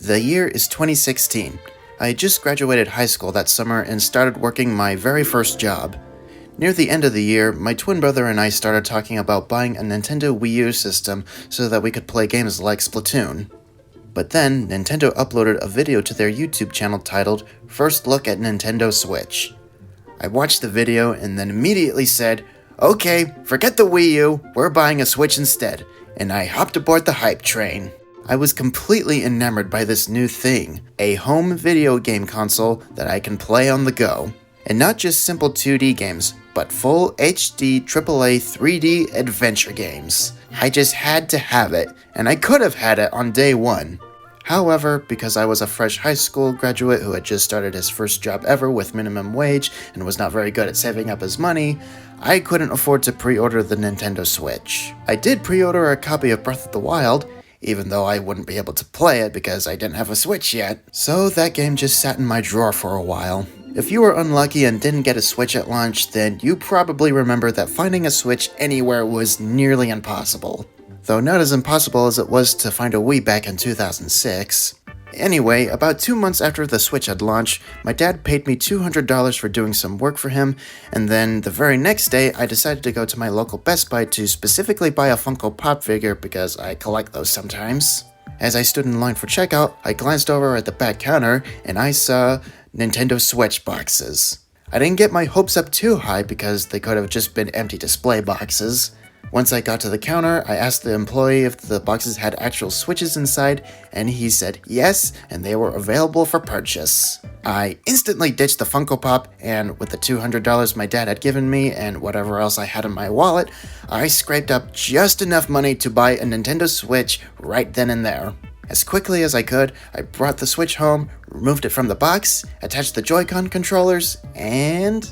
The year is 2016. I had just graduated high school that summer and started working my very first job. Near the end of the year, my twin brother and I started talking about buying a Nintendo Wii U system so that we could play games like Splatoon. But then, Nintendo uploaded a video to their YouTube channel titled First Look at Nintendo Switch. I watched the video and then immediately said, "Okay, forget the Wii U, we're buying a Switch instead," and I hopped aboard the hype train. I was completely enamored by this new thing, a home video game console that I can play on the go. And not just simple 2D games, but full HD AAA 3D adventure games. I just had to have it, and I could have had it on day one. However, because I was a fresh high school graduate who had just started his first job ever with minimum wage and was not very good at saving up his money, I couldn't afford to pre-order the Nintendo Switch. I did pre-order a copy of Breath of the Wild, even though I wouldn't be able to play it because I didn't have a Switch yet, so that game just sat in my drawer for a while. If you were unlucky and didn't get a Switch at launch, then you probably remember that finding a Switch anywhere was nearly impossible. Though not as impossible as it was to find a Wii back in 2006. Anyway, about 2 months after the Switch had launched, my dad paid me $200 for doing some work for him, and then the very next day I decided to go to my local Best Buy to specifically buy a Funko Pop figure because I collect those sometimes. As I stood in line for checkout, I glanced over at the back counter and I saw Nintendo Switch boxes. I didn't get my hopes up too high because they could have just been empty display boxes. Once I got to the counter, I asked the employee if the boxes had actual Switches inside, and he said yes, and they were available for purchase. I instantly ditched the Funko Pop, and with the $200 my dad had given me and whatever else I had in my wallet, I scraped up just enough money to buy a Nintendo Switch right then and there. As quickly as I could, I brought the Switch home, removed it from the box, attached the Joy-Con controllers, and...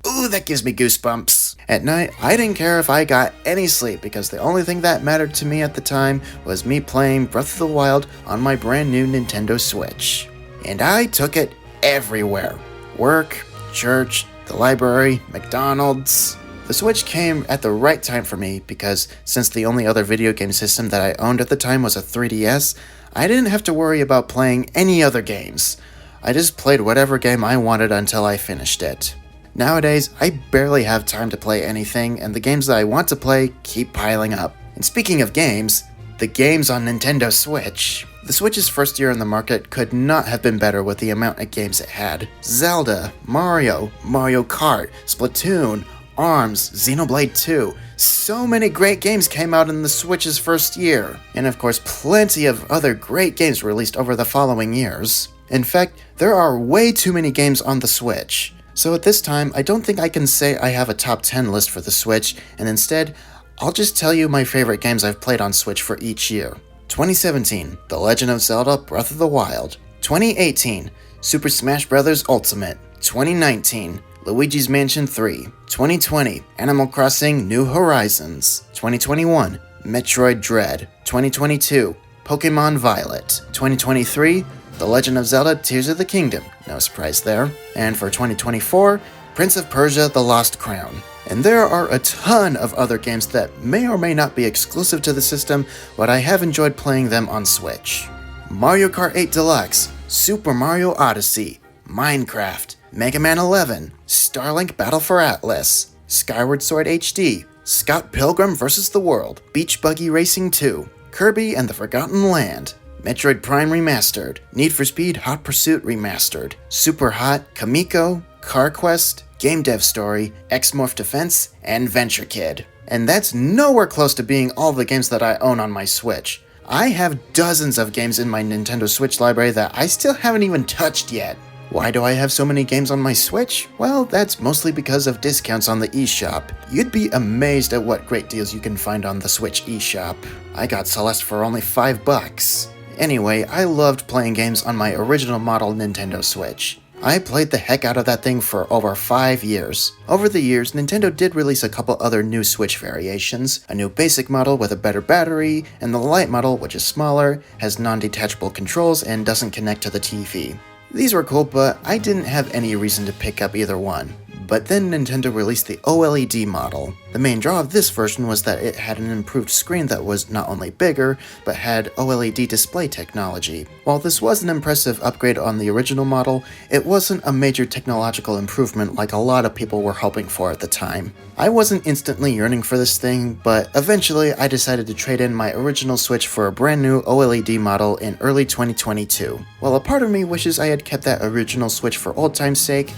Ooh, that gives me goosebumps. At night, I didn't care if I got any sleep because the only thing that mattered to me at the time was me playing Breath of the Wild on my brand new Nintendo Switch. And I took it everywhere. Work, church, the library, McDonald's. The Switch came at the right time for me because since the only other video game system that I owned at the time was a 3DS, I didn't have to worry about playing any other games. I just played whatever game I wanted until I finished it. Nowadays, I barely have time to play anything, and the games that I want to play keep piling up. And speaking of games, the games on Nintendo Switch. The Switch's first year in the market could not have been better with the amount of games it had. Zelda, Mario, Mario Kart, Splatoon, ARMS, Xenoblade 2. So many great games came out in the Switch's first year. And of course, plenty of other great games released over the following years. In fact, there are way too many games on the Switch. So at this time, I don't think I can say I have a top 10 list for the Switch, and instead, I'll just tell you my favorite games I've played on Switch for each year. 2017, The Legend of Zelda Breath of the Wild. 2018, Super Smash Bros. Ultimate. 2019, Luigi's Mansion 3. 2020, Animal Crossing New Horizons. 2021, Metroid Dread. 2022, Pokemon Violet. 2023, The Legend of Zelda Tears of the Kingdom, no surprise there. And for 2024, Prince of Persia The Lost Crown. And there are a ton of other games that may or may not be exclusive to the system, but I have enjoyed playing them on Switch. Mario Kart 8 Deluxe, Super Mario Odyssey, Minecraft, Mega Man 11, Starlink Battle for Atlas, Skyward Sword HD, Scott Pilgrim vs. the World, Beach Buggy Racing 2, Kirby and the Forgotten Land, Metroid Prime Remastered, Need for Speed Hot Pursuit Remastered, Super Hot, Kamiko, Car Quest, Game Dev Story, X-Morph Defense, and Venture Kid. And that's nowhere close to being all the games that I own on my Switch. I have dozens of games in my Nintendo Switch library that I still haven't even touched yet. Why do I have so many games on my Switch? Well, that's mostly because of discounts on the eShop. You'd be amazed at what great deals you can find on the Switch eShop. I got Celeste for only $5. Anyway, I loved playing games on my original model Nintendo Switch. I played the heck out of that thing for over 5 years. Over the years, Nintendo did release a couple other new Switch variations, a new basic model with a better battery, and the light model, which is smaller, has non-detachable controls, and doesn't connect to the TV. These were cool, but I didn't have any reason to pick up either one. But then Nintendo released the OLED model. The main draw of this version was that it had an improved screen that was not only bigger, but had OLED display technology. While this was an impressive upgrade on the original model, it wasn't a major technological improvement like a lot of people were hoping for at the time. I wasn't instantly yearning for this thing, but eventually I decided to trade in my original Switch for a brand new OLED model in early 2022. While a part of me wishes I had kept that original Switch for old time's sake,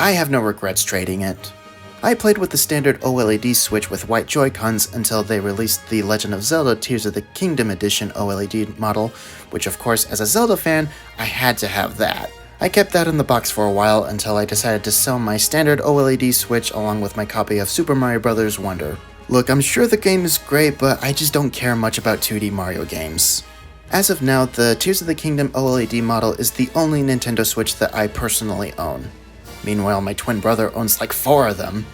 I have no regrets trading it. I played with the standard OLED Switch with white Joy-Cons until they released the Legend of Zelda Tears of the Kingdom Edition OLED model, which of course, as a Zelda fan, I had to have that. I kept that in the box for a while until I decided to sell my standard OLED Switch along with my copy of Super Mario Bros. Wonder. Look, I'm sure the game is great, but I just don't care much about 2D Mario games. As of now, the Tears of the Kingdom OLED model is the only Nintendo Switch that I personally own. Meanwhile, my twin brother owns like 4 of them.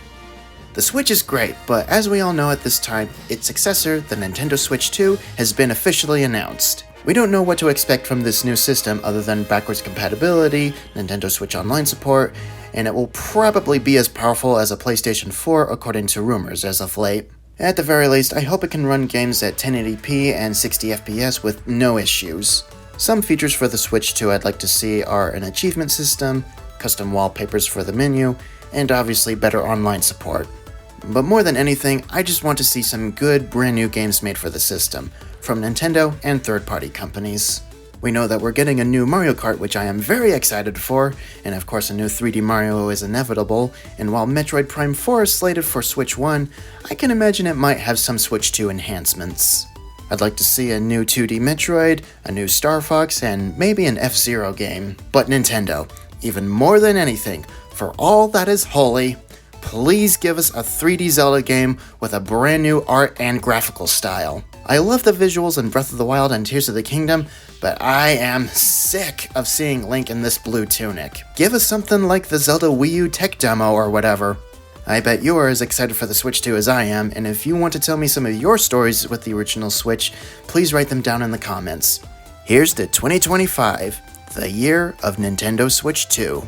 The Switch is great, but as we all know at this time, its successor, the Nintendo Switch 2, has been officially announced. We don't know what to expect from this new system other than backwards compatibility, Nintendo Switch Online support, and it will probably be as powerful as a PlayStation 4 according to rumors as of late. At the very least, I hope it can run games at 1080p and 60 FPS with no issues. Some features for the Switch 2 I'd like to see are an achievement system, custom wallpapers for the menu, and obviously better online support. But more than anything, I just want to see some good brand new games made for the system, from Nintendo and third-party companies. We know that we're getting a new Mario Kart, which I am very excited for, and of course a new 3D Mario is inevitable, and while Metroid Prime 4 is slated for Switch 1, I can imagine it might have some Switch 2 enhancements. I'd like to see a new 2D Metroid, a new Star Fox, and maybe an F-Zero game. But Nintendo, even more than anything, for all that is holy, please give us a 3D Zelda game with a brand new art and graphical style. I love the visuals in Breath of the Wild and Tears of the Kingdom, but I am sick of seeing Link in this blue tunic. Give us something like the Zelda Wii U tech demo or whatever. I bet you're as excited for the Switch 2 as I am, and if you want to tell me some of your stories with the original Switch, please write them down in the comments. Here's to 2025, the year of Nintendo Switch 2.